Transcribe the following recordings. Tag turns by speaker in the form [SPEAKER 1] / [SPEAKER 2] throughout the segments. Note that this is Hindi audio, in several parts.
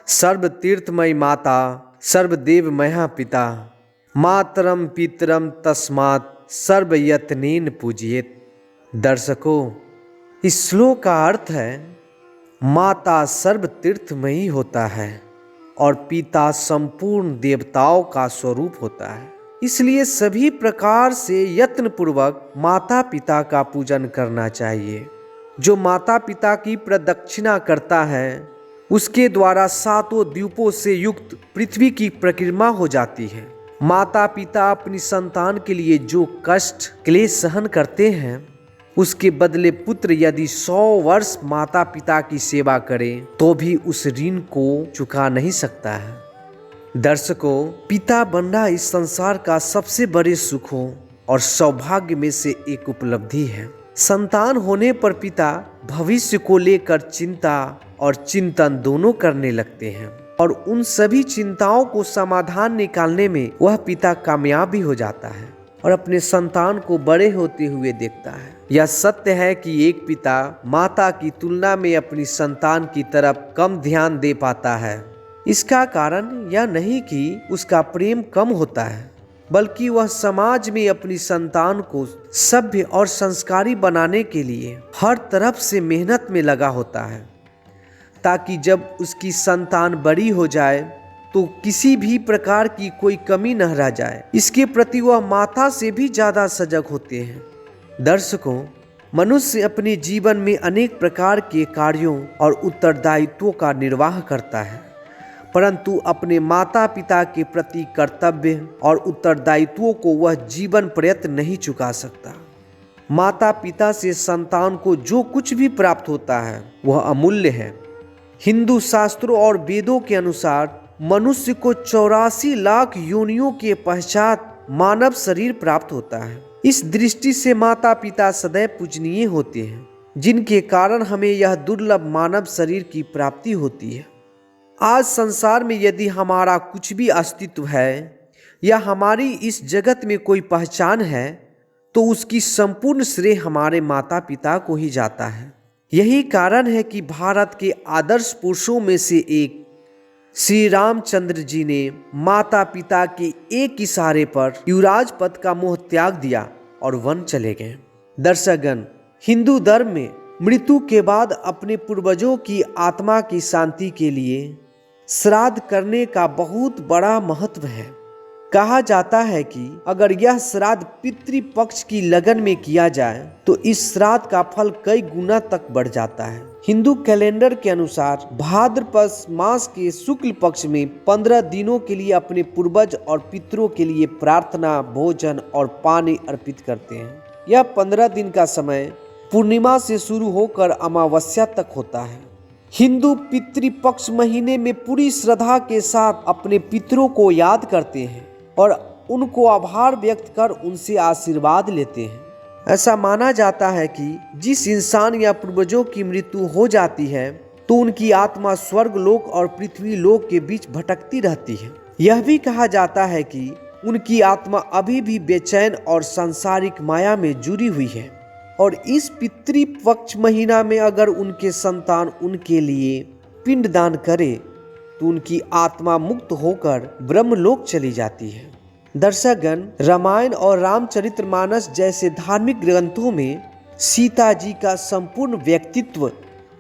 [SPEAKER 1] सर्व तीर्थमयी माता सर्वदेवमया पिता मातरम पितरम तस्मात् सर्वयत्नेन पूजियेत। दर्शकों, इस श्लोक का अर्थ है माता सर्व तीर्थमयी होता है और पिता संपूर्ण देवताओं का स्वरूप होता है। इसलिए सभी प्रकार से यत्न पूर्वक माता पिता का पूजन करना चाहिए। जो माता पिता की प्रदक्षिणा करता है उसके द्वारा सातों द्वीपों से युक्त पृथ्वी की परिक्रमा हो जाती है। माता पिता अपनी संतान के लिए जो कष्ट क्लेश सहन करते हैं उसके बदले पुत्र यदि 100 वर्ष माता पिता की सेवा करे तो भी उस ऋण को चुका नहीं सकता है। दर्शकों, पिता बनना इस संसार का सबसे बड़े सुखों और सौभाग्य में से एक उपलब्धि है। संतान होने पर पिता भविष्य को लेकर चिंता और चिंतन दोनों करने लगते हैं और उन सभी चिंताओं को समाधान निकालने में वह पिता कामयाब भी हो जाता है और अपने संतान को बड़े होते हुए देखता है। यह सत्य है कि एक पिता माता की तुलना में अपनी संतान की तरफ कम ध्यान दे पाता है। इसका कारण यह नहीं कि उसका प्रेम कम होता है, बल्कि वह समाज में अपनी संतान को सभ्य और संस्कारी बनाने के लिए हर तरफ से मेहनत में लगा होता है, ताकि जब उसकी संतान बड़ी हो जाए तो किसी भी प्रकार की कोई कमी न रह जाए। इसके प्रति वह माता से भी ज़्यादा सजग होते हैं। दर्शकों, मनुष्य अपने जीवन में अनेक प्रकार के कार्यों और उत्तरदायित्वों का निर्वाह करता है, परंतु अपने माता पिता के प्रति कर्तव्य और उत्तरदायित्वों को वह जीवन पर्यंत नहीं चुका सकता। माता पिता से संतान को जो कुछ भी प्राप्त होता है वह अमूल्य है। हिंदू शास्त्रों और वेदों के अनुसार मनुष्य को 84 लाख योनियों के पश्चात मानव शरीर प्राप्त होता है। इस दृष्टि से माता पिता सदैव पूजनीय होते हैं, जिनके कारण हमें यह दुर्लभ मानव शरीर की प्राप्ति होती है। आज संसार में यदि हमारा कुछ भी अस्तित्व है या हमारी इस जगत में कोई पहचान है तो उसकी संपूर्ण श्रेय हमारे माता पिता को ही जाता है। यही कारण है कि भारत के आदर्श पुरुषों में से एक श्री रामचंद्र जी ने माता पिता के एक इशारे पर युवराज पद का मोह त्याग दिया और वन चले गए। दर्शकगण, हिंदू धर्म में मृत्यु के बाद अपने पूर्वजों की आत्मा की शांति के लिए श्राद्ध करने का बहुत बड़ा महत्व है। कहा जाता है कि अगर यह श्राद्ध पितृपक्ष की लगन में किया जाए तो इस श्राद्ध का फल कई गुना तक बढ़ जाता है। हिंदू कैलेंडर के अनुसार भाद्रपद मास के शुक्ल पक्ष में 15 दिनों के लिए अपने पूर्वज और पितरों के लिए प्रार्थना, भोजन और पानी अर्पित करते हैं। यह 15 दिन का समय पूर्णिमा से शुरू होकर अमावस्या तक होता है। हिंदू पितृपक्ष महीने में पूरी श्रद्धा के साथ अपने पितरों को याद करते हैं और उनको आभार व्यक्त कर उनसे आशीर्वाद लेते हैं। ऐसा माना जाता है कि जिस इंसान या पूर्वजों की मृत्यु हो जाती है तो उनकी आत्मा स्वर्ग लोक और पृथ्वी लोक के बीच भटकती रहती है। यह भी कहा जाता है कि उनकी आत्मा अभी भी बेचैन और सांसारिक माया में जुड़ी हुई है और इस पितृपक्ष महीना में अगर उनके संतान उनके लिए पिंडदान करे तो उनकी आत्मा मुक्त होकर ब्रह्मलोक चली जाती है। दर्शकगण, रामायण और रामचरितमानस जैसे धार्मिक ग्रंथों में सीता जी का संपूर्ण व्यक्तित्व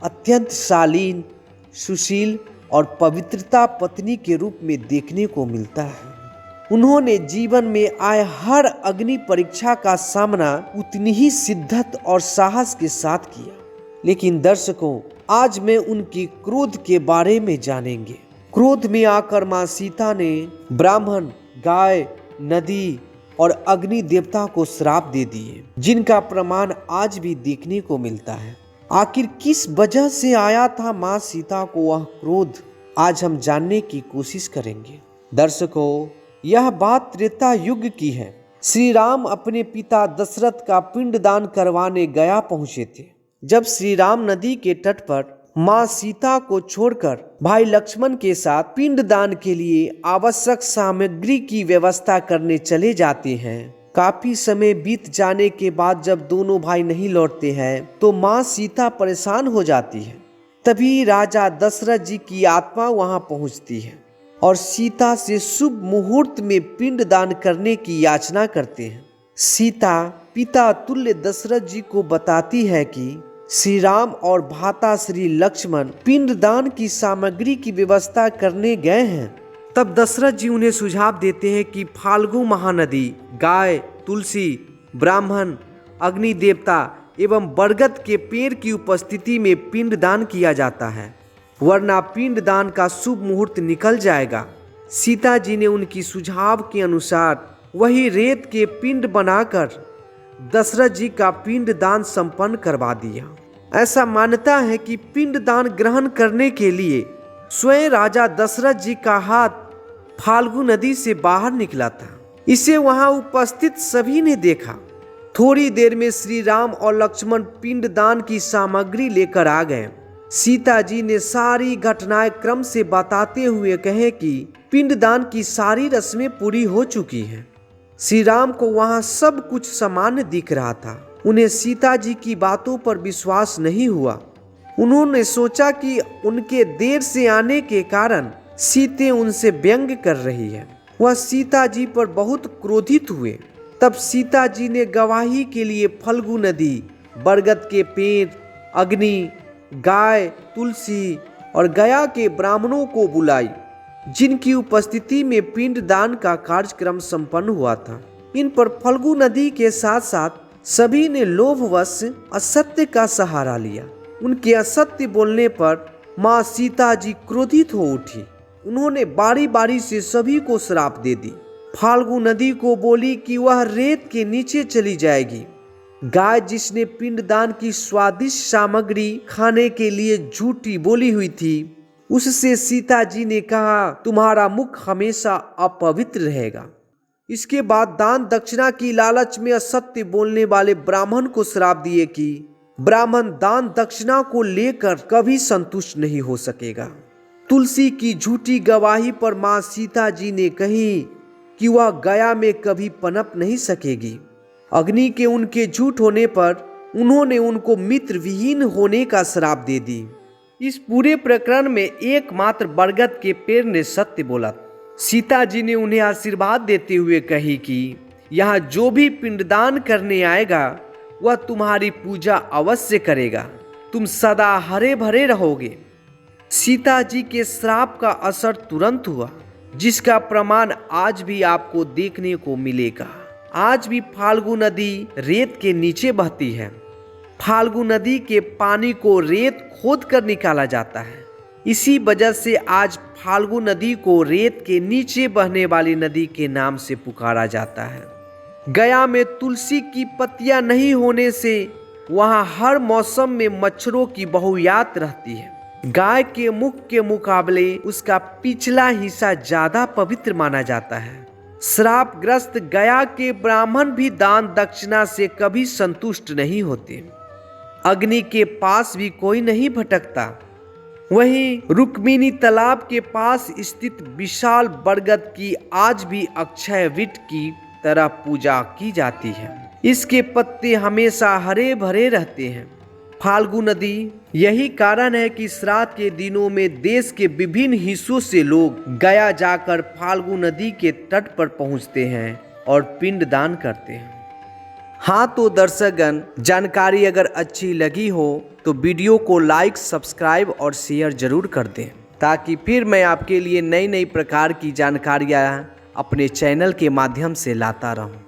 [SPEAKER 1] अत्यंत शालीन, सुशील और पवित्रता पत्नी के रूप में देखने को मिलता है। उन्होंने जीवन में आए हर अग्नि परीक्षा का सामना उतनी ही शिद्दत और साहस के साथ किया। लेकिन दर्शकों, आज मैं उनके क्रोध के बारे में जानेंगे। क्रोध में आकर मां सीता ने ब्राह्मण, गाय, नदी और अग्नि देवता को श्राप दे दिए, जिनका प्रमाण आज भी देखने को मिलता है। आखिर किस वजह से आया था मां सीता को वह क्रोध, आज हम जानने की कोशिश करेंगे। दर्शकों, यह बात त्रेता युग की है। श्री राम अपने पिता दशरथ का पिंडदान करवाने गया पहुंचे थे। जब श्री राम नदी के तट पर मां सीता को छोड़कर भाई लक्ष्मण के साथ पिंडदान के लिए आवश्यक सामग्री की व्यवस्था करने चले जाते हैं, काफी समय बीत जाने के बाद जब दोनों भाई नहीं लौटते हैं तो मां सीता परेशान हो जाती है। तभी राजा दशरथ जी की आत्मा वहां पहुंचती है और सीता से शुभ मुहूर्त में पिंडदान करने की याचना करते हैं। सीता पिता तुल्य दशरथ जी को बताती है कि श्री राम और भ्राता श्री लक्ष्मण पिंडदान की सामग्री की व्यवस्था करने गए हैं। तब दशरथ जी उन्हें सुझाव देते हैं कि फाल्गु महानदी, गाय, तुलसी, ब्राह्मण, अग्नि देवता एवं बरगद के पेड़ की उपस्थिति में पिंडदान किया जाता है, वरना पिंडदान का शुभ मुहूर्त निकल जाएगा। सीता जी ने उनकी सुझाव के अनुसार वही रेत के पिंड बनाकर दशरथ जी का पिंडदान संपन्न करवा दिया। ऐसा मान्यता है कि पिंडदान ग्रहण करने के लिए स्वयं राजा दशरथ जी का हाथ फाल्गु नदी से बाहर निकला था। इसे वहां उपस्थित सभी ने देखा। थोड़ी देर में श्री राम और लक्ष्मण पिंडदान की सामग्री लेकर आ गए। सीता जी ने सारी घटनाएं क्रम से बताते हुए कहे कि पिंडदान की सारी रस्में पूरी हो चुकी हैं। श्री राम को वहां सब कुछ सामान्य दिख रहा था। उन्हें सीता जी की बातों पर विश्वास नहीं हुआ। उन्होंने सोचा कि उनके देर से आने के कारण सीता उनसे व्यंग कर रही है। वह सीता जी पर बहुत क्रोधित हुए। तब सीता जी ने गवाही के लिए फल्गु नदी, बरगद के पेड़, अग्नि, गाय, तुलसी और गया के ब्राह्मणों को बुलाई, जिनकी उपस्थिति में पिंडदान का कार्यक्रम संपन्न हुआ था। इन पर फल्गु नदी के साथ साथ सभी ने लोभवश असत्य का सहारा लिया। उनके असत्य बोलने पर माँ सीता जी क्रोधित हो उठी। उन्होंने बारी बारी से सभी को श्राप दे दी। फाल्गु नदी को बोली कि वह रेत के नीचे चली जाएगी। गाय, जिसने पिंडदान की स्वादिष्ट सामग्री खाने के लिए झूठी बोली हुई थी, उससे सीता जी ने कहा, तुम्हारा मुख हमेशा अपवित्र रहेगा। इसके बाद दान दक्षिणा की लालच में असत्य बोलने वाले ब्राह्मण को श्राप दिए कि ब्राह्मण दान दक्षिणा को लेकर कभी संतुष्ट नहीं हो सकेगा। तुलसी की झूठी गवाही पर मां सीता जी ने कही कि वह गया में कभी पनप नहीं सकेगी। अग्नि के उनके झूठ होने पर उन्होंने उनको मित्र विहीन होने का श्राप दे दी। इस पूरे प्रकरण में एकमात्र बरगद के पेड़ ने सत्य बोला। सीता जी ने उन्हें आशीर्वाद देते हुए कही कि यहाँ जो भी पिंडदान करने आएगा वह तुम्हारी पूजा अवश्य करेगा। तुम सदा हरे भरे रहोगे। सीता जी के श्राप का असर तुरंत हुआ, जिसका प्रमाण आज भी आपको देखने को मिलेगा। आज भी फाल्गु नदी रेत के नीचे बहती है। फाल्गु नदी के पानी को रेत खोद कर निकाला जाता है। इसी वजह से आज फाल्गु नदी को रेत के नीचे बहने वाली नदी के नाम से पुकारा जाता है। गया में तुलसी की पत्तियां नहीं होने से वहां हर मौसम में मच्छरों की बहुयात रहती है। गाय के मुख के मुकाबले उसका पिछला हिस्सा ज्यादा पवित्र माना जाता है। श्रापग्रस्त गया के ब्राह्मण भी दान दक्षिणा से कभी संतुष्ट नहीं होते। अग्नि के पास भी कोई नहीं भटकता। वहीं रुक्मिणी तालाब के पास स्थित विशाल बरगद की आज भी अक्षय वृक्ष की तरह पूजा की जाती है। इसके पत्ते हमेशा हरे भरे रहते हैं। फाल्गु नदी, यही कारण है कि श्राद्ध के दिनों में देश के विभिन्न हिस्सों से लोग गया जाकर फाल्गु नदी के तट पर पहुंचते हैं और पिंडदान करते हैं। हाँ तो दर्शकगण, जानकारी अगर अच्छी लगी हो तो वीडियो को लाइक, सब्सक्राइब और शेयर जरूर कर दें, ताकि फिर मैं आपके लिए नई नई प्रकार की जानकारियाँ अपने चैनल के माध्यम से लाता रहूँ।